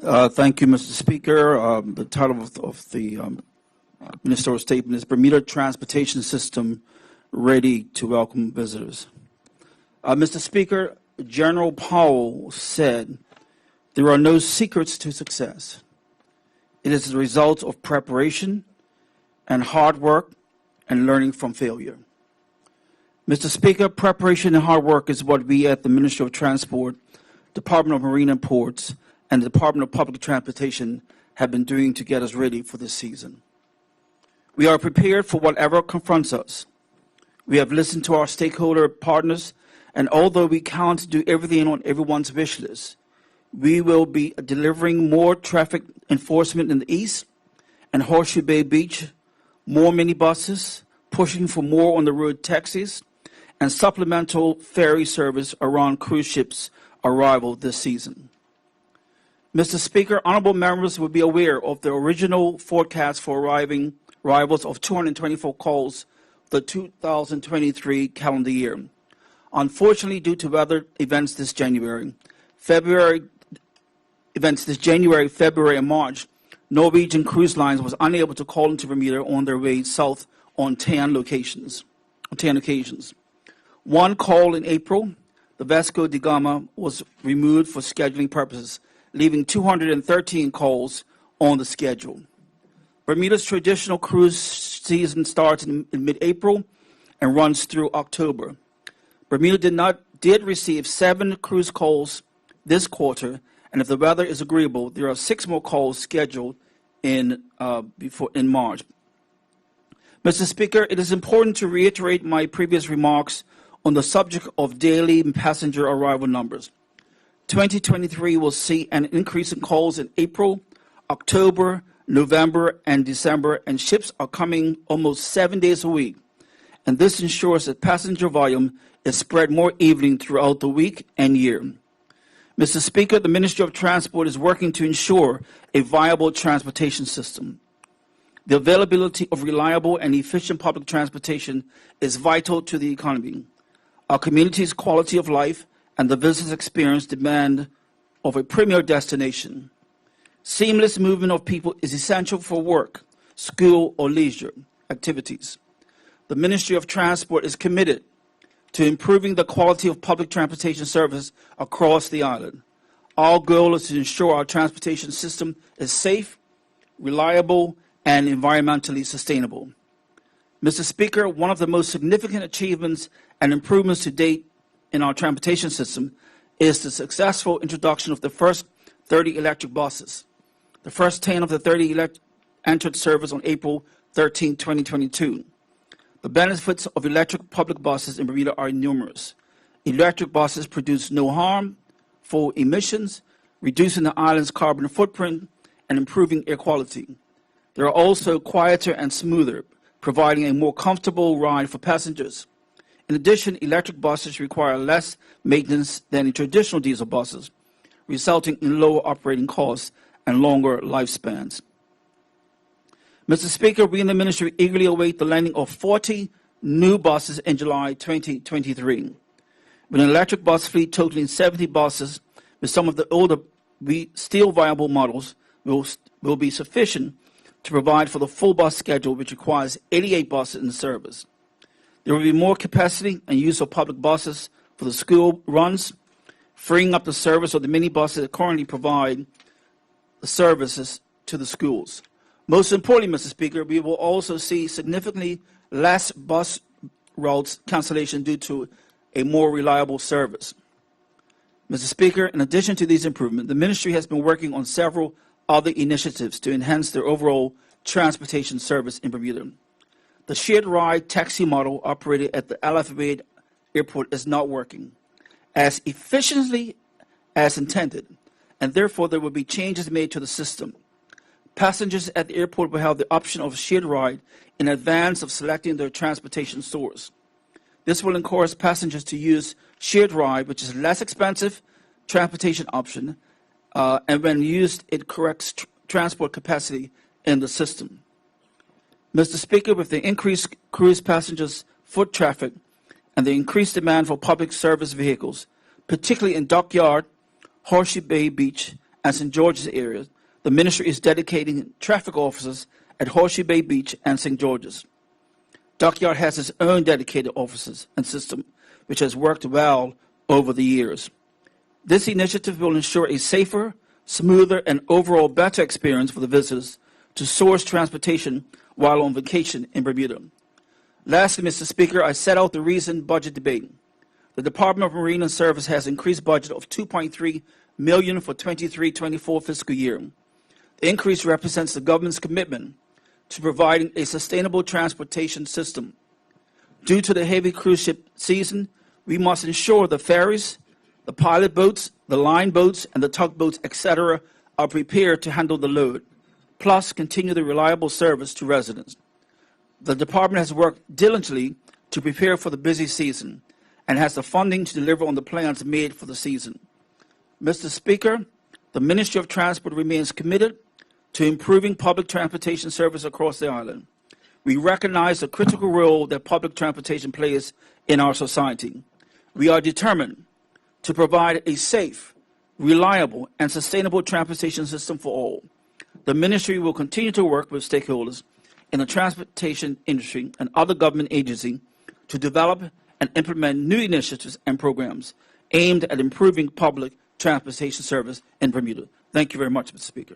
Thank you, Mr. Speaker. The title of the ministerial statement is Bermuda Transportation System Ready to Welcome Visitors. Mr. Speaker, General Powell said, "There are no secrets to success. It is the result of preparation and hard work and learning from failure." Mr. Speaker, preparation and hard work is what we at the Ministry of Transport, Department of Marine and Ports, and the Department of Public Transportation have been doing to get us ready for this season. We are prepared for whatever confronts us. We have listened to our stakeholder partners, and although we can't do everything on everyone's wish list, we will be delivering more traffic enforcement in the east and Horseshoe Bay Beach, more minibuses, pushing for more on the road taxis, and supplemental ferry service around cruise ships' arrival this season. Mr. Speaker, honorable members will be aware of the original forecast for arrivals of 224 calls for the 2023 calendar year. Unfortunately, due to weather events this January, February, and March, Norwegian Cruise Lines was unable to call into Bermuda on their way south on 10 occasions. One call in April, the Vasco da Gama, was removed for scheduling purposes, leaving 213 calls on the schedule. Bermuda's traditional cruise season starts in mid-April and runs through October. Bermuda did receive 7 cruise calls this quarter, and if the weather is agreeable, there are 6 more calls scheduled in March. Mr. Speaker, it is important to reiterate my previous remarks on the subject of daily passenger arrival numbers. 2023 will see an increase in calls in April, October, November, and December, and ships are coming almost 7 days a week. And this ensures that passenger volume is spread more evenly throughout the week and year. Mr. Speaker, the Ministry of Transport is working to ensure a viable transportation system. The availability of reliable and efficient public transportation is vital to the economy. Our community's quality of life and the business experience demand of a premier destination. Seamless movement of people is essential for work, school, or leisure activities. The Ministry of Transport is committed to improving the quality of public transportation service across the island. Our goal is to ensure our transportation system is safe, reliable, and environmentally sustainable. Mr. Speaker, one of the most significant achievements and improvements to date in our transportation system is the successful introduction of the first 30 electric buses. The first 10 of the 30 entered service on April 13, 2022. The benefits of electric public buses in Bermuda are numerous. Electric buses produce no harmful emissions, reducing the island's carbon footprint and improving air quality. They are also quieter and smoother, providing a more comfortable ride for passengers. In addition, electric buses require less maintenance than traditional diesel buses, resulting in lower operating costs and longer lifespans. Mr. Speaker, we in the ministry eagerly await the landing of 40 new buses in July 2023. With an electric bus fleet totaling 70 buses, with some of the older still viable models will be sufficient to provide for the full bus schedule, which requires 88 buses in service. There will be more capacity and use of public buses for the school runs, freeing up the service of the minibuses that currently provide the services to the schools. Most importantly, Mr. Speaker, we will also see significantly less bus routes cancellation due to a more reliable service. Mr. Speaker, in addition to these improvements, the ministry has been working on several other initiatives to enhance their overall transportation service in Bermuda. The shared ride taxi model operated at the LFA airport is not working as efficiently as intended, and therefore there will be changes made to the system. Passengers at the airport will have the option of shared ride in advance of selecting their transportation source. This will encourage passengers to use shared ride, which is less expensive transportation option, and when used, it corrects transport capacity in the system. Mr. Speaker, with the increased cruise passengers foot traffic and the increased demand for public service vehicles, particularly in Dockyard, Horseshoe Bay Beach, and St. George's areas, the ministry is dedicating traffic officers at Horseshoe Bay Beach and St. George's. Dockyard has its own dedicated officers and system, which has worked well over the years. This initiative will ensure a safer, smoother, and overall better experience for the visitors to source transportation while on vacation in Bermuda. Lastly, Mr. Speaker, I set out the recent budget debate. The Department of Marine and Service has increased budget of $2.3 million for 23-24 fiscal year. The increase represents the government's commitment to providing a sustainable transportation system. Due to the heavy cruise ship season, we must ensure the ferries, the pilot boats, the line boats, and the tugboats, etc., are prepared to handle the load, plus continue the reliable service to residents. The department has worked diligently to prepare for the busy season and has the funding to deliver on the plans made for the season. Mr. Speaker, the Ministry of Transport remains committed to improving public transportation service across the island. We recognize the critical role that public transportation plays in our society. We are determined to provide a safe, reliable, and sustainable transportation system for all. The ministry will continue to work with stakeholders in the transportation industry and other government agencies to develop and implement new initiatives and programs aimed at improving public transportation service in Bermuda. Thank you very much, Mr. Speaker.